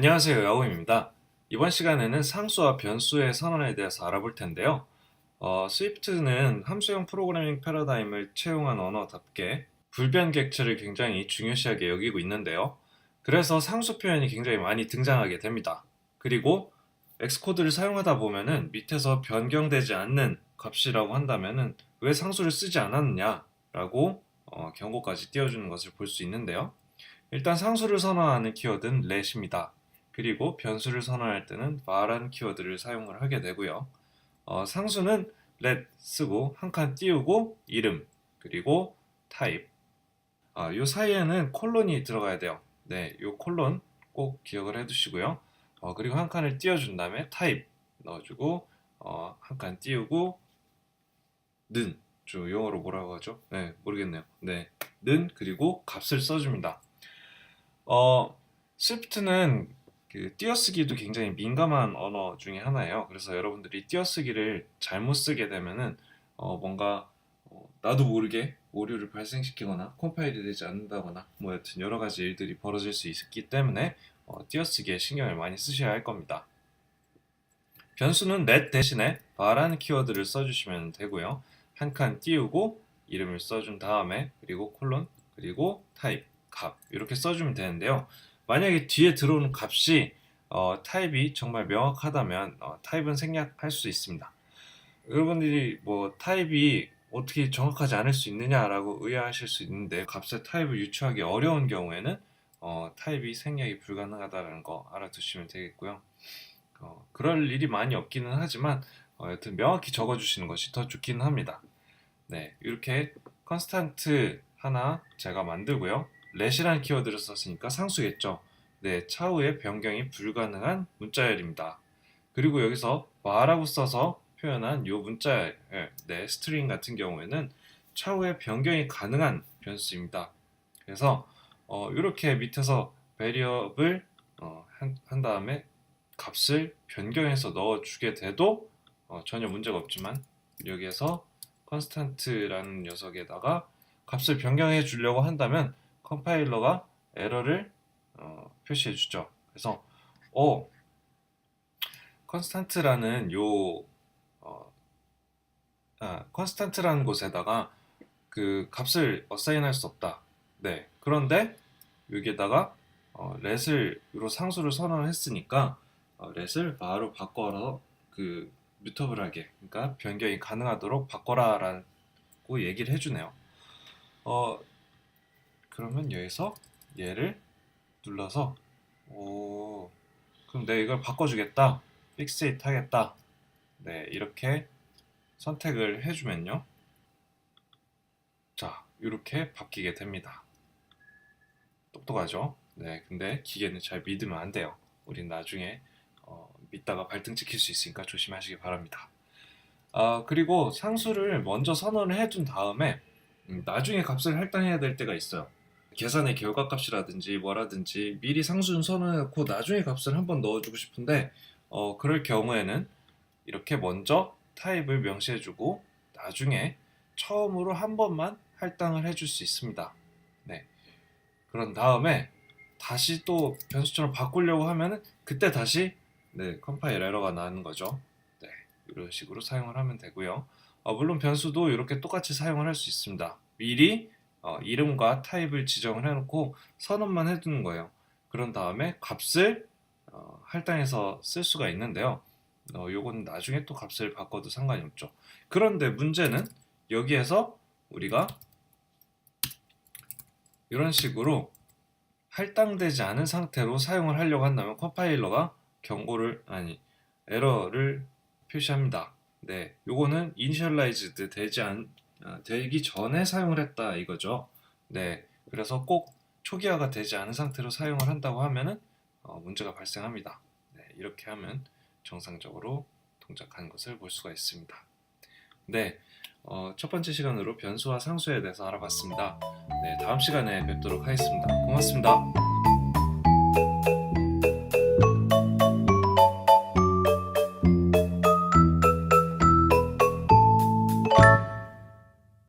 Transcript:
안녕하세요, 야곱입니다. 이번 시간에는 상수와 변수의 선언에 대해서 알아볼 텐데요. 스위프트는 함수형 프로그래밍 패러다임을 채용한 언어답게 불변 객체를 굉장히 중요시하게 여기고 있는데요. 그래서 상수 표현이 굉장히 많이 등장하게 됩니다. 그리고 엑스코드를 사용하다 보면은 밑에서 변경되지 않는 값이라고 한다면은 왜 상수를 쓰지 않았느냐라고 경고까지 띄워주는 것을 볼 수 있는데요. 일단 상수를 선언하는 키워드는 let입니다. 그리고 변수를 선언할 때는 var라는 키워드를 사용을 하게 되고요. 상수는 let 쓰고 한 칸 띄우고 이름 그리고 type. 요 사이에는 콜론이 들어가야 돼요. 네, 요 콜론 꼭 기억을 해두시고요. 그리고 한 칸을 띄워준 다음에 type 넣어주고 한 칸 띄우고 는, 저 영어로 뭐라고 하죠? 네, 모르겠네요. 네, 는 그리고 값을 써줍니다. 스위프트는 그 띄어쓰기도 굉장히 민감한 언어 중에 하나예요. 그래서 여러분들이 띄어쓰기를 잘못 쓰게 되면은 뭔가 나도 모르게 오류를 발생시키거나 컴파일이 되지 않는다거나 뭐 여튼 여러 가지 일들이 벌어질 수 있기 때문에 띄어쓰기에 신경을 많이 쓰셔야 할 겁니다. 변수는 let 대신에 var라는 키워드를 써주시면 되고요. 한 칸 띄우고 이름을 써준 다음에 그리고 콜론 그리고 type 값 이렇게 써주면 되는데요. 만약에 뒤에 들어오는 값이 타입이 정말 명확하다면 타입은 생략할 수 있습니다. 여러분들이 뭐 타입이 어떻게 정확하지 않을 수 있느냐라고 의아하실 수 있는데 값의 타입을 유추하기 어려운 경우에는 타입이 생략이 불가능하다는 거 알아두시면 되겠고요. 그럴 일이 많이 없기는 하지만 여튼 명확히 적어주시는 것이 더 좋기는 합니다. 네, 이렇게 컨스탄트 하나 제가 만들고요. let이라는 키워드를 썼으니까 상수겠죠. 네, 차후에 변경이 불가능한 문자열입니다. 그리고 여기서 var라고 써서 표현한 이 문자열, 네, 스트링 같은 경우에는 차후에 변경이 가능한 변수입니다. 그래서 이렇게 밑에서 variable을 한 다음에 값을 변경해서 넣어주게 돼도 전혀 문제가 없지만 여기에서 constant라는 녀석에다가 값을 변경해 주려고 한다면 컴파일러가 에러를 표시해 주죠. 그래서 constant라는 constant라는 곳에다가 그 값을 어사인할 수 없다. 네. 그런데 여기에다가 let으로 상수를 선언을 했으니까 let을 바로 바꿔서 그 뮤터블하게 그러니까 변경이 가능하도록 바꿔라라고 얘기를 해주네요. 그러면 여기서 얘를 눌러서 그럼 내가 이걸 바꿔주겠다, 픽스잇 하겠다. 네, 이렇게 선택을 해주면요. 자, 이렇게 바뀌게 됩니다. 똑똑하죠? 네, 근데 기계는 잘 믿으면 안 돼요. 우린 나중에 믿다가 발등 찍힐 수 있으니까 조심하시기 바랍니다. 그리고 상수를 먼저 선언을 해둔 다음에 나중에 값을 할당해야 될 때가 있어요. 계산의 결과값이라든지 뭐라든지 미리 상수는 선언해놓고 나중에 값을 한번 넣어주고 싶은데 그럴 경우에는 이렇게 먼저 타입을 명시해주고 나중에 처음으로 한 번만 할당을 해줄 수 있습니다. 네. 그런 다음에 다시 또 변수처럼 바꾸려고 하면은 그때 다시 네, 컴파일 에러가 나는 거죠. 네, 이런 식으로 사용을 하면 되고요. 물론 변수도 이렇게 똑같이 사용을 할 수 있습니다. 미리 이름과 타입을 지정을 해놓고 선언만 해두는 거예요. 그런 다음에 값을 할당해서 쓸 수가 있는데요. 요건 나중에 또 값을 바꿔도 상관이 없죠. 그런데 문제는 여기에서 우리가 이런 식으로 할당되지 않은 상태로 사용을 하려고 한다면 컴파일러가 에러를 표시합니다. 네, 요거는 initialized 되기 전에 사용을 했다 이거죠. 네, 그래서 꼭 초기화가 되지 않은 상태로 사용을 한다고 하면은 문제가 발생합니다. 네, 이렇게 하면 정상적으로 동작하는 것을 볼 수가 있습니다. 네, 첫 번째 시간으로 변수와 상수에 대해서 알아봤습니다. 네, 다음 시간에 뵙도록 하겠습니다. 고맙습니다.